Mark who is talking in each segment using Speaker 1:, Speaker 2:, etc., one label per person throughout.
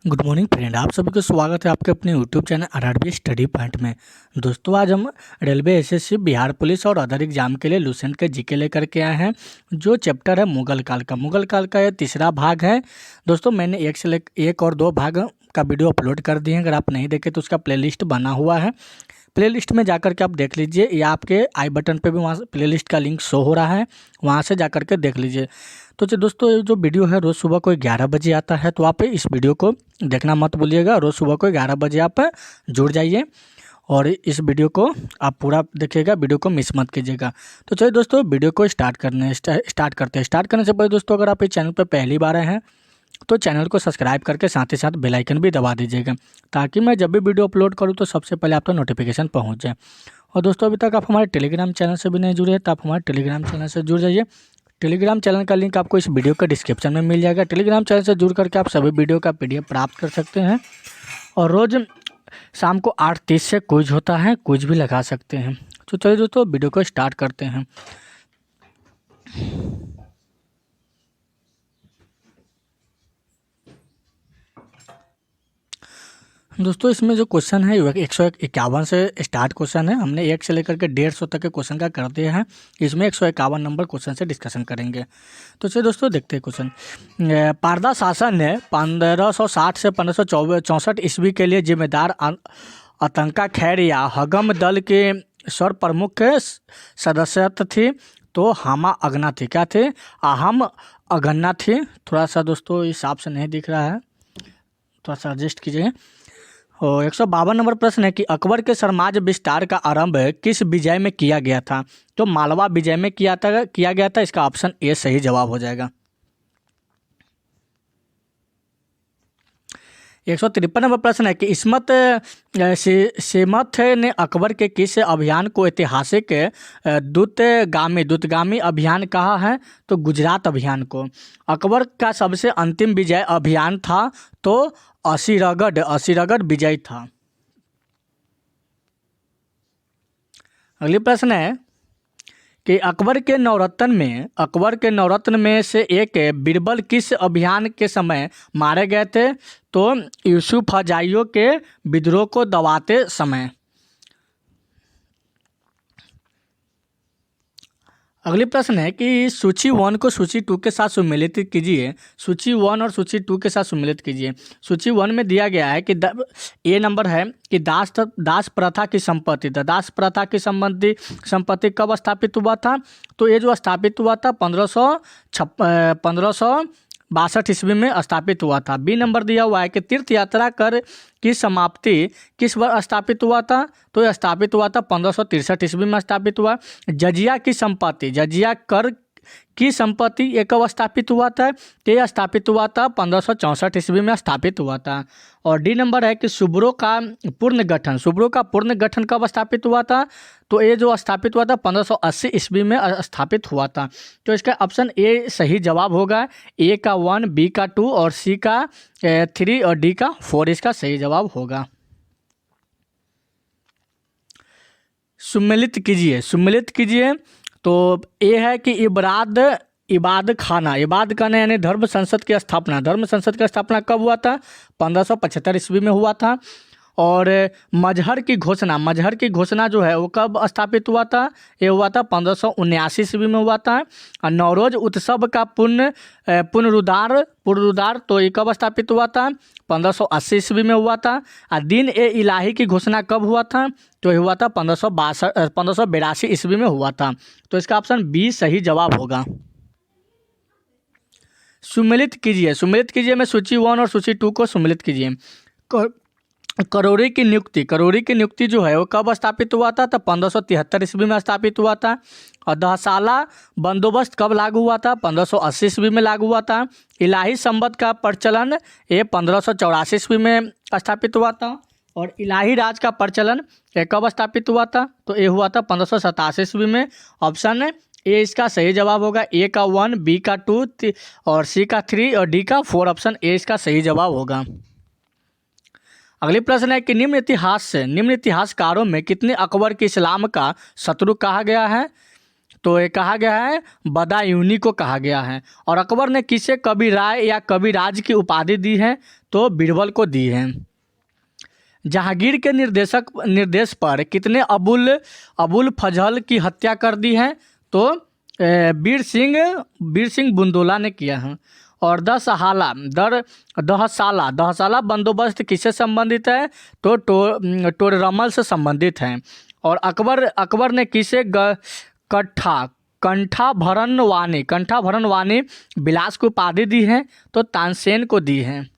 Speaker 1: Good morning friend, आप सभी को स्वागत है आपके अपने YouTube channel RRB study point में। दोस्तों, आज हम रेलवे, एसएससी, बिहार पुलिस और अदर एग्जाम के लिए लुसेंट के जीके लेकर के आए हैं। जो चैप्टर है मुगल काल का ये तीसरा भाग है। दोस्तों, मैंने एक और दो भाग का वीडियो अपलोड कर दिए हैं। अगर आप नहीं देखे तो उसका प्लेलिस्ट बना हुआ है। प्लेलिस्ट में जाकर के आप देख लीजिए, या आपके आई बटन पे भी वहाँ प्लेलिस्ट का लिंक शो हो रहा है, वहाँ से जाकर के देख लीजिए। तो दोस्तों, ये जो वीडियो है रोज़ सुबह को 11 बजे आता है, तो आप इस वीडियो को देखना मत भूलिएगा। रोज़ सुबह को 11 बजे आप जुड़ जाइए और इस वीडियो को आप पूरा देखिएगा, वीडियो को मिस मत कीजिएगा। तो चलिए दोस्तों, वीडियो को स्टार्ट करते हैं। स्टार्ट करने से पहले दोस्तों, अगर आप इस चैनल पर पहली बार आए हैं तो चैनल को सब्सक्राइब करके साथ ही साथ बेल आइकन भी दबा दीजिएगा, ताकि मैं जब भी वीडियो अपलोड करूं तो सबसे पहले आप तक नोटिफिकेशन पहुंच जाए। और दोस्तों, अभी तक आप हमारे टेलीग्राम चैनल से भी नहीं जुड़े हैं तो आप हमारे टेलीग्राम चैनल से जुड़ जाइए। टेलीग्राम चैनल का लिंक आपको इस वीडियो का डिस्क्रिप्शन में मिल जाएगा। टेलीग्राम चैनल से जुड़ करके आप सभी वीडियो का PDF प्राप्त कर सकते हैं। और रोज़ शाम को 8:30 से क्विज होता है, क्विज भी लगा सकते हैं। तो चलिए दोस्तों, वीडियो को स्टार्ट करते हैं। दोस्तों, इसमें जो क्वेश्चन है 151 से स्टार्ट क्वेश्चन है। हमने 1 से लेकर के 150 तक के क्वेश्चन का कर दिया है। इसमें 151 नंबर क्वेश्चन से डिस्कशन करेंगे। तो चलिए दोस्तों, देखते हैं क्वेश्चन। पारदा शासन ने 1560 से 1564 ईस्वी के लिए जिम्मेदार आतंका खैर या हगम दल के सर्व प्रमुख सदस्यत थी। तो हामा अगना थी, क्या थे? अहम अगन्ना थी। थोड़ा सा दोस्तों हिसाब से नहीं दिख रहा है, थोड़ा सा एडजस्ट कीजिए। और 152 नंबर प्रश्न है कि अकबर के साम्राज्य विस्तार का आरंभ किस विजय में किया गया था? तो मालवा विजय में किया गया था। इसका ऑप्शन ए सही जवाब हो जाएगा। 153 नंबर प्रश्न है कि इस्मत सेमथ ने अकबर के किस अभियान को ऐतिहासिक दूतगामी अभियान कहा है? तो गुजरात अभियान को। अकबर का सबसे अंतिम विजय अभियान था तो असीरगढ़ विजय था। अगली प्रश्न है कि अकबर के नवरत्न में से एक बीरबल किस अभियान के समय मारे गए थे? तो यूसुफ हजाइयों के विद्रोह को दबाते समय। अगली प्रश्न है कि सूची 1 को सूची 2 के साथ सम्मिलित कीजिए। सूची 1 और सूची 2 के साथ सम्मिलित कीजिए। सूची 1 में दिया गया है कि ए नंबर है कि दास प्रथा की संपत्ति, दास प्रथा की संपत्ति कब स्थापित हुआ था? तो ये जो स्थापित हुआ था 1562 ईस्वी में स्थापित हुआ था। बी नंबर दिया हुआ है कि तीर्थ यात्रा कर की समाप्ति किस वर्ष स्थापित हुआ था? तो यह स्थापित हुआ था 1563 ईस्वी में स्थापित हुआ। जजिया कर की संपत्ति ये कब स्थापित हुआ था? तो यह स्थापित हुआ था 1564 ईस्वी में स्थापित हुआ था। और डी नंबर है कि सूबरों का पूर्ण गठन कब स्थापित हुआ था? तो ये जो स्थापित हुआ था 1580 ईस्वी में स्थापित हुआ था। तो इसका ऑप्शन ए सही जवाब होगा। ए का 1, बी का 2 और सी का 3 और डी का 4 इसका सही जवाब होगा। सम्मिलित कीजिए। तो ये है कि इबाद खाना यानी धर्म संसद की स्थापना कब हुआ था? 1575 ईस्वी में हुआ था। और मजहर की घोषणा जो है वो कब स्थापित हुआ था? ये हुआ था 1579 ईस्वी में हुआ था। और नवरोज उत्सव का पुनरुद्धार तो ये कब स्थापित हुआ था? 1580 ईस्वी में हुआ था। और दिन ए इलाही की घोषणा कब हुआ था? तो ये हुआ था 1582 ईस्वी में हुआ था। तो इसका ऑप्शन बी सही जवाब होगा। सम्मिलित कीजिए में सूची 1 और सूची 2 को सम्मिलित कीजिए। करौरी की नियुक्ति जो है वो कब स्थापित हुआ था? तो 1573 ईस्वी में स्थापित हुआ था। और दहसाला बंदोबस्त कब लागू हुआ था? 1580 ईस्वी में लागू हुआ था। इलाही संबत का प्रचलन ये 1584 ईस्वी में स्थापित हुआ था। और इलाही राज का प्रचलन ये कब स्थापित हुआ था? तो ये हुआ था 1587 ईस्वी में। ऑप्शन ए इसका सही जवाब होगा। ए का 1, बी का 2 और सी का 3 और डी का 4 ऑप्शन ए इसका सही जवाब होगा। अगली प्रश्न है कि निम्न इतिहासकारों में कितने अकबर के इस्लाम का शत्रु कहा गया है? तो ये कहा गया है बदायूनी को कहा गया है। और अकबर ने किसे कवि राय या कविराज की उपाधि दी है? तो बीरबल को दी है। जहांगीर के निर्देश पर कितने अबुल फजल की हत्या कर दी है? तो वीर सिंह बुंदोला ने किया है। और दहसाला बंदोबस्त किससे संबंधित है? तो टोडरमल से संबंधित है। और अकबर ने किसे कंठा भरन बिलास को उपाधि दी है? तो तानसेन को दी है।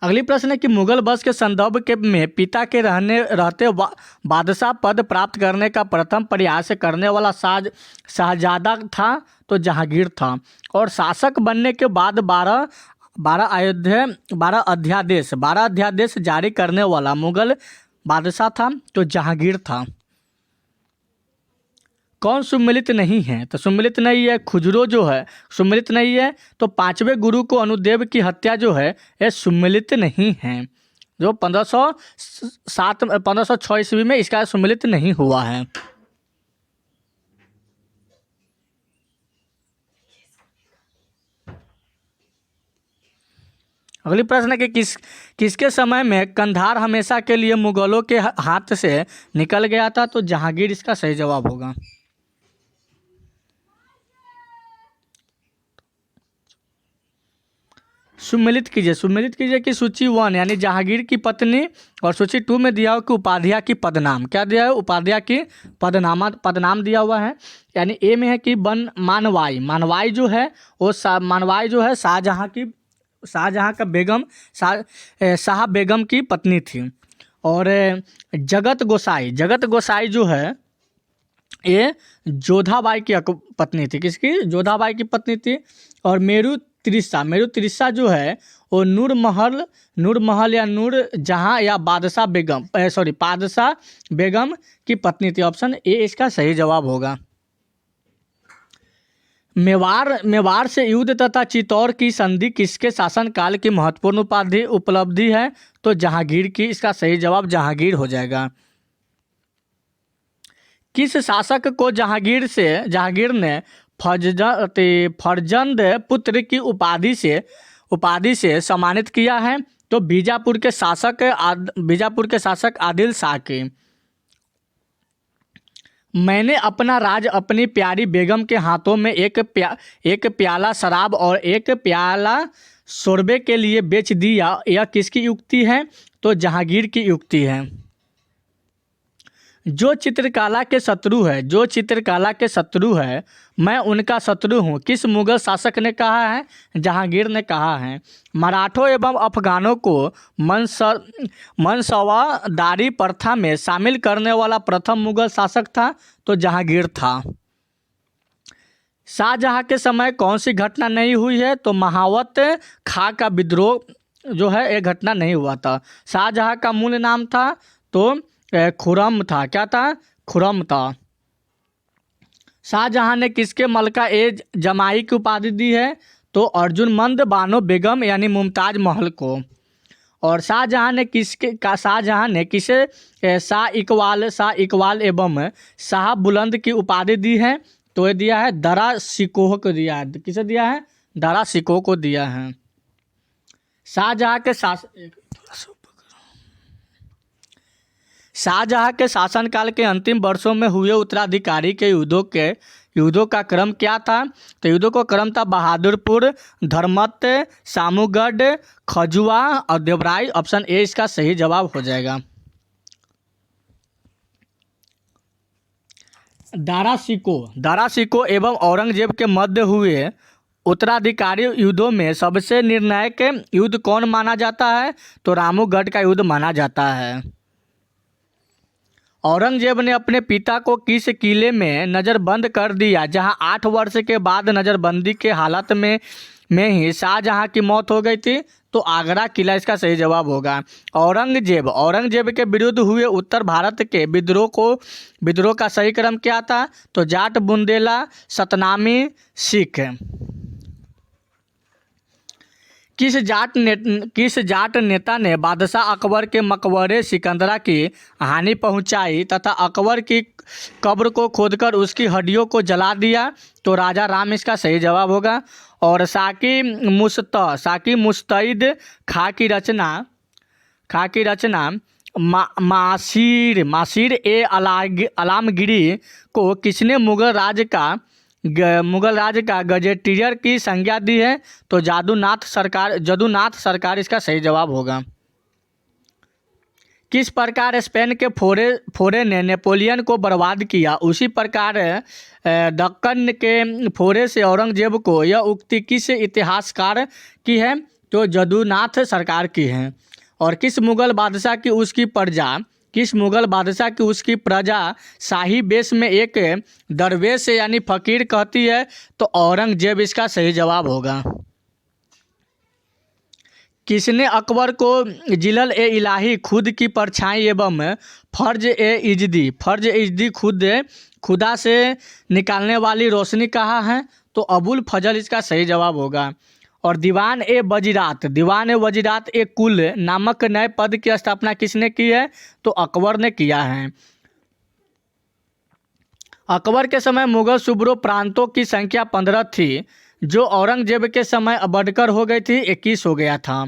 Speaker 1: अगली प्रश्न है कि मुगल वंश के संदर्भ में पिता के रहते बादशाह पद प्राप्त करने का प्रथम प्रयास करने वाला शाहजादा था? तो जहांगीर था। और शासक बनने के बाद 12 अध्यादेश जारी करने वाला मुगल बादशाह था? तो जहांगीर था। कौन सुम्मिलित नहीं है? तो सुम्मिलित नहीं है खुजरो जो है सुम्मिलित नहीं है। तो 5वें गुरु को अनुदेव की हत्या जो है ये सुम्मिलित नहीं है, जो 1506 ईस्वी में इसका सुम्मिलित नहीं हुआ है। अगली प्रश्न है कि किसके समय में कंधार हमेशा के लिए मुगलों के हाथ से निकल गया था? तो जहांगीर इसका सही जवाब होगा। सुम्मिलित कीजिए कि सूची 1 यानी जहांगीर की पत्नी, और सूची 2 में दिया हो कि उपाध्याय की पदनाम। क्या दिया है? उपाध्याय की पदनाम दिया हुआ है। यानी ए में है कि मानवाई जो है वो मानवाई जो है शाहजहां का बेगम शाह बेगम की पत्नी थी। और जगत गोसाई जो है ये जोधाबाई की पत्नी थी। किसकी? जोधाबाई की पत्नी थी। और मेरू तिरिस्सा जो है वो नूर महल या नूर जहां या बादशाह बेगम की पत्नी थी। ऑप्शन ए इसका सही जवाब होगा। मेवाड़ से युद्ध तथा चित्तौड़ की संधि किसके शासनकाल की महत्वपूर्ण उपलब्धि है? तो जहांगीर की। इसका सही जवाब जहांगीर हो जाएगा। किस शासक को जहांगीर ने फरजंद पुत्र की उपाधि से सम्मानित किया है? तो बीजापुर के शासक आदिल शाह के। मैंने अपना राज अपनी प्यारी बेगम के हाथों में एक प्याला शराब और एक प्याला शोरबे के लिए बेच दिया, यह किसकी युक्ति है? तो जहांगीर की युक्ति है। जो चित्रकला के शत्रु है मैं उनका शत्रु हूँ, किस मुगल शासक ने कहा है? जहांगीर ने कहा है। मराठों एवं अफगानों को मनसवादारी प्रथा में शामिल करने वाला प्रथम मुगल शासक था? तो जहांगीर था। शाहजहां के समय कौन सी घटना नहीं हुई है? तो महावत खां का विद्रोह जो है ये घटना नहीं हुआ था। शाहजहां का मूल नाम था तो खुरम था। क्या था? खुरम था। शाहजहां ने किसके मलका ए जमाई की उपाधि दी है? तो अर्जुनमंद बानो बेगम यानी मुमताज महल को। और शाहजहां ने किसे शाह इकबाल एवं शाह बुलंद की उपाधि दी है? तो ये दिया है दरा शिकोह को दिया है। किसे दिया है? दरा शिकोह को दिया है। शाहजहां के शासनकाल के अंतिम वर्षों में हुए उत्तराधिकारी के युद्धों का क्रम क्या था? तो युद्धों का क्रम था बहादुरपुर, धर्मत, सामूगढ़, खजुआ और देवराई। ऑप्शन ए इसका सही जवाब हो जाएगा। दारा शिकोह एवं औरंगजेब के मध्य हुए उत्तराधिकारी युद्धों में सबसे निर्णायक युद्ध कौन माना जाता है? तो रामूगढ़ का युद्ध माना जाता है। औरंगजेब ने अपने पिता को किस किले में नज़रबंद कर दिया जहां 8 वर्ष के बाद नज़रबंदी के हालत में ही शाहजहां की मौत हो गई थी? तो आगरा किला इसका सही जवाब होगा। औरंगजेब के विरुद्ध हुए उत्तर भारत के विद्रोह का सही क्रम क्या था? तो जाट, बुंदेला, सतनामी, सिख। किस जाट नेता ने बादशाह अकबर के मकबरे सिकंदरा की हानि पहुंचाई तथा अकबर की कब्र को खोदकर उसकी हड्डियों को जला दिया? तो राजा राम इसका सही जवाब होगा। और साकी मुस्तैद खा की रचना मासीर ए अलामगिरी को किसने मुगल राज का गजेटियर की संज्ञा दी है? तो जदुनाथ सरकार इसका सही जवाब होगा। किस प्रकार स्पेन के फोरे ने नेपोलियन को बर्बाद किया, उसी प्रकार दक्कन के फोरे से औरंगजेब को? यह उक्ति किस इतिहासकार की है? तो जदुनाथ सरकार की है। और किस मुगल बादशाह की उसकी प्रजा शाही बेश में एक दरवेश यानी फकीर कहती है? तो औरंगजेब इसका सही जवाब होगा। किसने अकबर को जिलल ए इलाही खुद की परछाई एवं फर्ज ए इजदी खुदा से निकालने वाली रोशनी कहा है? तो अबुल फजल इसका सही जवाब होगा। और दीवान ए वजीरात ए कुल नामक नए पद की स्थापना किसने की है? तो अकबर ने किया है। अकबर के समय मुगल सूबों प्रांतों की संख्या 15 थी, जो औरंगजेब के समय बढ़कर हो गई थी 21 हो गया था।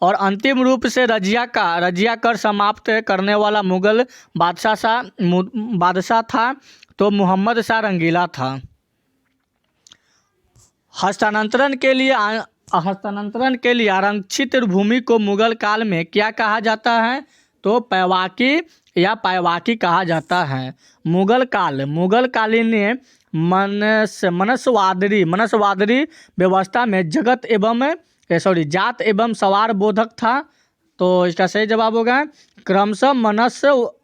Speaker 1: और अंतिम रूप से रजिया कर समाप्त करने वाला मुगल बादशाह था तो मोहम्मद शाह रंगीला था। हस्तांतरण के लिए आरक्षित भूमि को मुगल काल में क्या कहा जाता है? तो पैवाकी कहा जाता है। मुगल कालीन मनसवादरी व्यवस्था में जात एवं सवार बोधक था। तो इसका सही जवाब होगा क्रमशः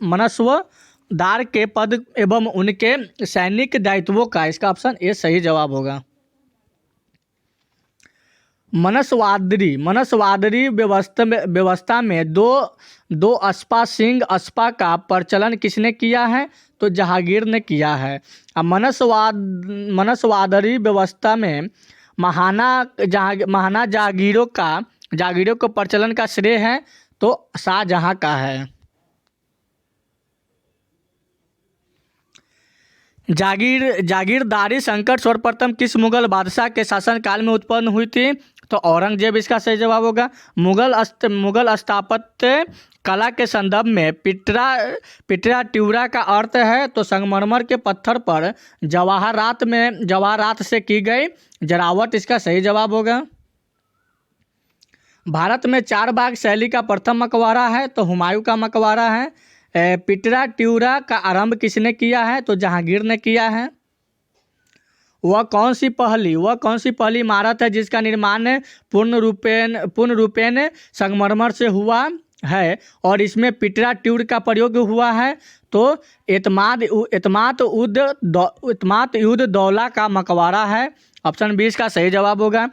Speaker 1: मनस्वदार के पद एवं उनके सैनिक दायित्वों का। इसका ऑप्शन ए सही जवाब होगा। मनसवादरी व्यवस्था में दो अस्पा का प्रचलन किसने किया है? तो जहांगीर ने किया है। अब मनसवादरी व्यवस्था में महाना जागीरों को प्रचलन का श्रेय है तो शाहजहां का है। जागीरदारी संकट सर्वप्रथम किस मुगल बादशाह के शासनकाल में उत्पन्न हुई थी? तो औरंगजेब इसका सही जवाब होगा। मुगल स्थापत्य कला के संदर्भ में पिटरा ट्यूरा का अर्थ है तो संगमरमर के पत्थर पर जवाहरात से की गई जरावट। इसका सही जवाब होगा। भारत में 4 बाग शैली का प्रथम मकबरा है तो हुमायूं का मकबरा है। पिटरा ट्यूरा का आरंभ किसने किया है? तो जहांगीर ने किया है। वह कौन सी पहली इमारत है जिसका निर्माण पूर्ण रूपेण संगमरमर से हुआ है और इसमें पिटरा ट्यूर का प्रयोग हुआ है? तो इत्माद उद दौला का मकबरा है। ऑप्शन 20 का सही जवाब होगा।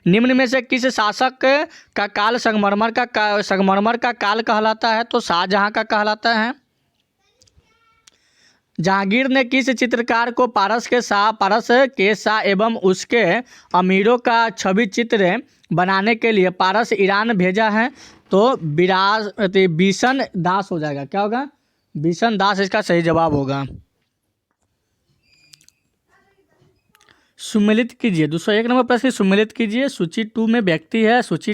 Speaker 1: निम्न में से किस शासक का काल संगमरमर का काल कहलाता है? तो शाहजहां का कहलाता है। जहांगीर ने किस चित्रकार को पारस के शाह एवं उसके अमीरों का छवि चित्र बनाने के लिए पारस ईरान भेजा है? तो बिशन दास हो जाएगा। क्या होगा? बिशन दास इसका सही जवाब होगा। सुमेलित कीजिए 201 नंबर प्रश्न सुमेलित कीजिए। सूची 2 में व्यक्ति है, सूची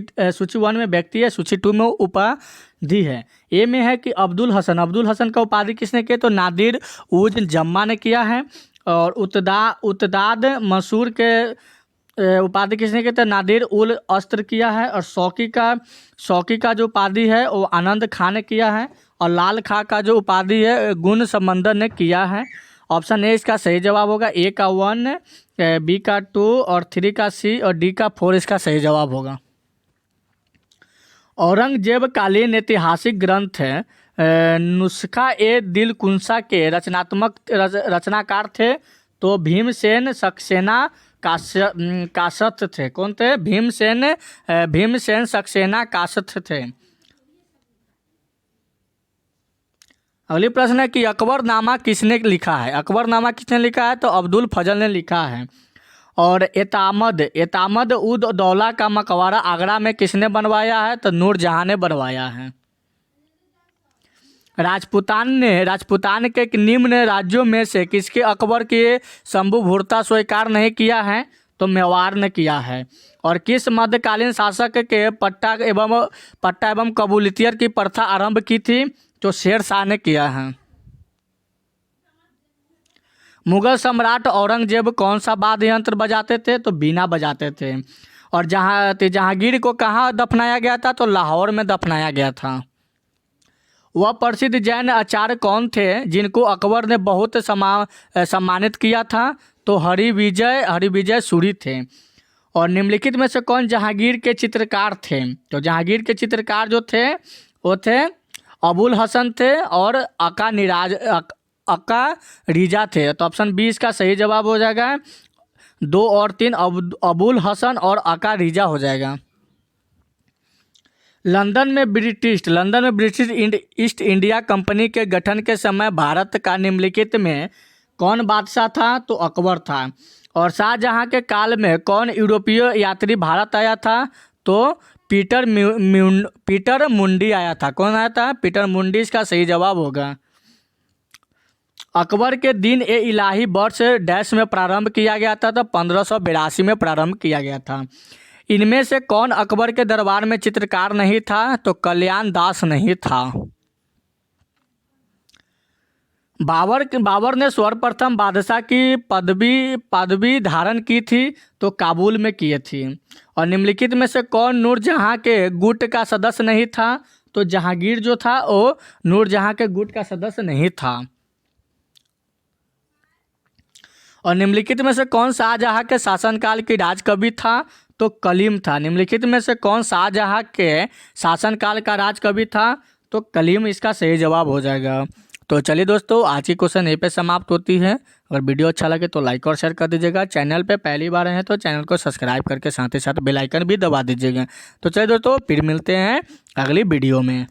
Speaker 1: 1 में व्यक्ति है, सूची 2 में उपाधि है। ए में है कि अब्दुल हसन का उपाधि किसने किया? तो नादिर उज जम्मा ने किया है। और उतदाद मंसूर के उपाधि किसने किया? तो नादिर उल अस्त्र किया है। और शौकी का जो उपाधि है वो आनंद खान ने किया है। और लाल खां का जो उपाधि है गुण समंदर ने किया है। ऑप्शन ए इसका सही जवाब होगा। ए का 1, बी का 2 और 3 का सी और डी का 4 इसका सही जवाब होगा। औरंगजेब कालीन ऐतिहासिक ग्रंथ नुस्खा ए दिल कुंसा के रचनाकार थे तो भीमसेन सक्सेना काशत थे। कौन थे? भीमसेन सक्सेना काशत थे। अगली प्रश्न है कि अकबरनामा किसने लिखा है? तो अब्दुल फजल ने लिखा है। और एतामद उद दौला का मकबरा आगरा में किसने बनवाया है? तो नूरजहां ने बनवाया है। राजपूतान के निम्न राज्यों में से किसके अकबर के संभुभूरता स्वीकार नहीं किया है? तो मेवाड़ ने किया है। और किस मध्यकालीन शासक के पट्टा एवं कबूलियत की प्रथा आरंभ की थी? तो शेर शाह ने किया है। मुगल सम्राट औरंगजेब कौन सा वाद्य यंत्र बजाते थे? तो बीना बजाते थे। और जहांगीर को कहाँ दफनाया गया था? तो लाहौर में दफनाया गया था। वह प्रसिद्ध जैन आचार्य कौन थे जिनको अकबर ने बहुत सम्मानित किया था? तो हरिविजय सूरी थे। और निम्नलिखित में से कौन जहांगीर के चित्रकार थे? तो जहांगीर के चित्रकार जो थे वो थे अबुल हसन थे और अका रिजा थे। तो ऑप्शन 20 का सही जवाब हो जाएगा 2 और 3 अबुल हसन और अका रिजा हो जाएगा। लंदन में ब्रिटिश ईस्ट इंडिया कंपनी के गठन के समय भारत का निम्नलिखित में कौन बादशाह था? तो अकबर था। और शाहजहां के काल में कौन यूरोपीय यात्री भारत आया था? तो पीटर मुंडी आया था। कौन आया था? पीटर मुंडी इसका सही जवाब होगा। अकबर के दिन ए इलाही वर्ष डैश में प्रारंभ किया गया था? तो 1582 में प्रारंभ किया गया था। इनमें से कौन अकबर के दरबार में चित्रकार नहीं था? तो कल्याण दास नहीं था। बाबर ने सर्वप्रथम बादशाह की पदवी धारण की थी? तो काबुल में की थी। और निम्नलिखित में से कौन नूरजहां के गुट का सदस्य नहीं था? तो जहांगीर जो था वो नूरजहां के गुट का सदस्य नहीं था। और निम्नलिखित में से कौन शाहजहां के शासनकाल की राजकवि था? तो कलीम था। निम्नलिखित में से कौन शाहजहां के शासनकाल का राजकवि था? तो कलीम इसका सही जवाब हो जाएगा। तो चलिए दोस्तों, आज की क्वेश्चन यहीं पे समाप्त होती है। अगर वीडियो अच्छा लगे तो लाइक और शेयर कर दीजिएगा। चैनल पे पहली बार हैं तो चैनल को सब्सक्राइब करके साथ ही साथ बेल आइकन भी दबा दीजिएगा। तो चलिए दोस्तों, फिर मिलते हैं अगली वीडियो में।